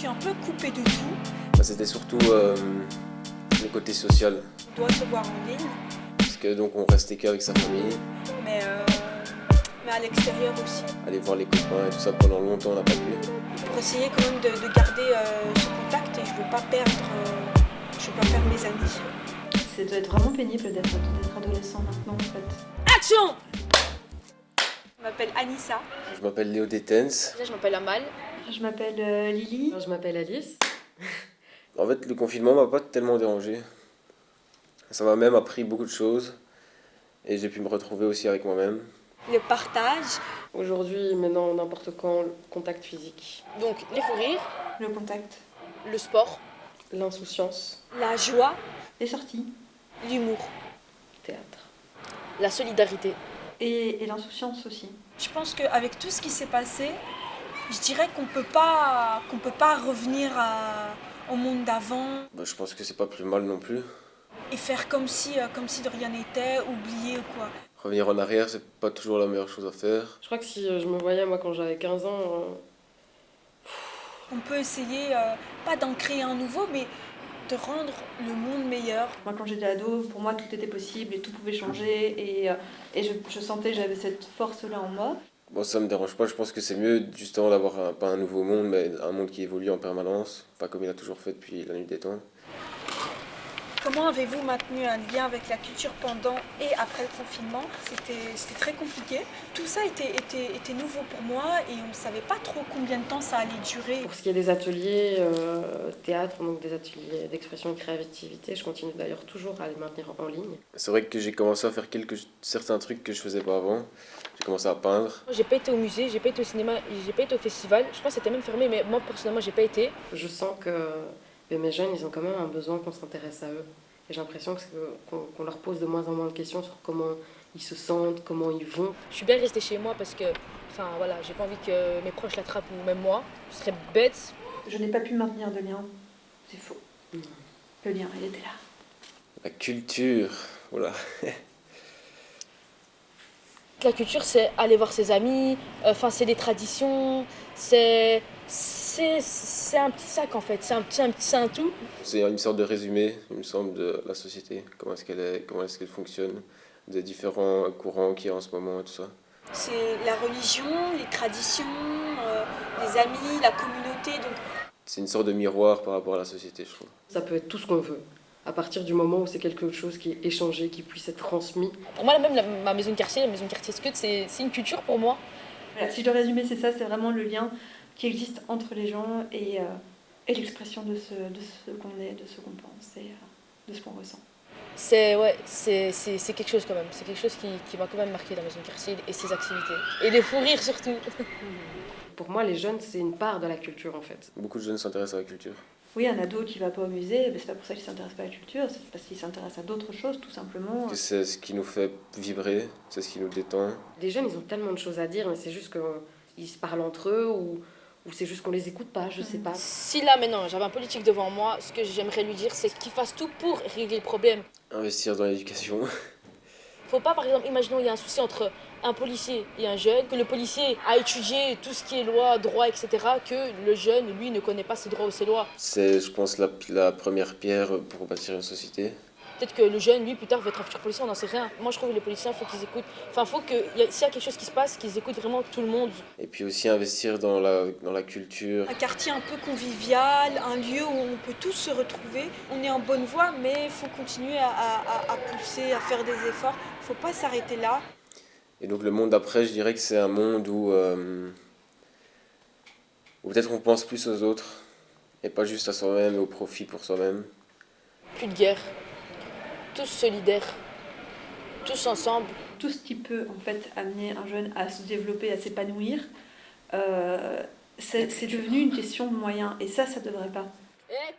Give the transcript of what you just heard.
suis un peu coupée de tout. Bah, c'était surtout le côté social. On doit se voir en ligne, Parce que donc on restait qu'avec sa famille. mais à l'extérieur aussi. Aller voir les copains et tout ça pendant longtemps on n'a pas pu. Pour essayer quand même de garder ce contact et je veux pas perdre mes amis. Ça doit être vraiment pénible d'être adolescent maintenant en fait. Action! Je m'appelle Anissa. Je m'appelle Léo Détens. Je m'appelle Amal. Je m'appelle Lily. Je m'appelle Alice. En fait le confinement m'a pas tellement dérangé. Ça m'a même appris beaucoup de choses. Et j'ai pu me retrouver aussi avec moi-même. Le partage. Aujourd'hui, maintenant, n'importe quand, le contact physique. Donc, les fous rires, Le contact. le sport, l'insouciance, La joie. Les sorties. L'humour. théâtre, la solidarité. Et l'insouciance aussi. Je pense qu'avec tout ce qui s'est passé, je dirais qu'on peut pas revenir au monde d'avant Bah, je pense que c'est pas plus mal non plus. et faire comme si de rien n'était, oublier ou quoi. Revenir en arrière, c'est pas toujours la meilleure chose à faire. Je crois que si je me voyais, moi, quand j'avais 15 ans, On peut essayer, pas d'en créer un nouveau, mais de rendre le monde meilleur. Moi quand j'étais ado, pour moi tout était possible et tout pouvait changer et je sentais que j'avais cette force-là en moi. Bon, ça me dérange pas, je pense que c'est mieux justement d'avoir pas un nouveau monde, mais un monde qui évolue en permanence, pas comme il a toujours fait depuis la nuit des temps. Comment avez-vous maintenu un lien avec la culture pendant et après le confinement? C'était très compliqué. Tout ça était nouveau pour moi et on ne savait pas trop combien de temps ça allait durer. pour ce qui est des ateliers théâtre, donc des ateliers d'expression et de créativité, je continue d'ailleurs toujours à les maintenir en ligne. C'est vrai que j'ai commencé à faire certains trucs que je faisais pas avant. J'ai commencé à peindre. J'ai pas été au musée, j'ai pas été au cinéma, j'ai pas été au festival. Je crois que c'était même fermé, mais moi personnellement j'ai pas été. Je sens que mes jeunes, ils ont quand même un besoin qu'on s'intéresse à eux. Et j'ai l'impression qu'on leur pose de moins en moins de questions sur comment ils se sentent, comment ils vont. Je suis bien restée chez moi parce que, enfin voilà, j'ai pas envie que mes proches l'attrapent ou même moi. Ce serait bête. Je n'ai pas pu maintenir de lien. C'est faux. Le lien, il était là. La culture, voilà. La culture, c'est aller voir ses amis, enfin c'est des traditions, c'est un petit sac en fait, c'est un tout. C'est une sorte de résumé, il me semble, de la société, comment est-ce qu'elle fonctionne, des différents courants qu'il y a en ce moment et tout ça. C'est la religion, les traditions, les amis, la communauté. Donc C'est une sorte de miroir par rapport à la société, je trouve. Ça peut être tout ce qu'on veut. À partir du moment où c'est quelque chose qui est échangé, qui puisse être transmis. Pour moi, même ma maison de quartier, la maison de quartier Scud, c'est une culture pour moi. Voilà, si je dois résumer, c'est ça, c'est vraiment le lien qui existe entre les gens et l'expression de ce qu'on est, de ce qu'on pense et de ce qu'on ressent. C'est quelque chose quand même. C'est quelque chose qui m'a quand même marqué la maison de quartier et ses activités. Et les fous rires surtout. Pour moi, les jeunes, c'est une part de la culture en fait. Beaucoup de jeunes s'intéressent à la culture. Oui, un ado qui va pas au musée, c'est pas pour ça qu'il s'intéresse pas à la culture, c'est parce qu'il s'intéresse à d'autres choses, tout simplement. C'est ce qui nous fait vibrer, c'est ce qui nous détend. Les jeunes, ils ont tellement de choses à dire, mais c'est juste qu'ils se parlent entre eux ou c'est juste qu'on les écoute pas, je sais pas. Si là maintenant j'avais un politique devant moi, ce que j'aimerais lui dire c'est qu'il fasse tout pour régler le problème. Investir dans l'éducation. Faut pas par exemple, imaginons il y a un souci entre un policier et un jeune, que le policier a étudié tout ce qui est loi, droit, etc., que le jeune, lui, ne connaît pas ses droits ou ses lois. C'est, je pense, la première pierre pour bâtir une société. Peut-être que le jeune, lui, plus tard, va être un futur policier, on n'en sait rien. Moi, je trouve que les policiers, il faut qu'ils écoutent. Enfin, il faut que, s'il y a quelque chose qui se passe, qu'ils écoutent vraiment tout le monde. Et puis aussi investir dans la culture. un quartier un peu convivial, un lieu où on peut tous se retrouver. On est en bonne voie, mais il faut continuer à pousser, à faire des efforts. Il ne faut pas s'arrêter là. Et donc le monde d'après, je dirais que c'est un monde où peut-être on pense plus aux autres et pas juste à soi-même et au profit pour soi-même. Plus de guerre. Tous solidaires. Tous ensemble. Tout ce qui peut en fait amener un jeune à se développer, à s'épanouir, c'est devenu une question de moyens. Et ça devrait pas. Et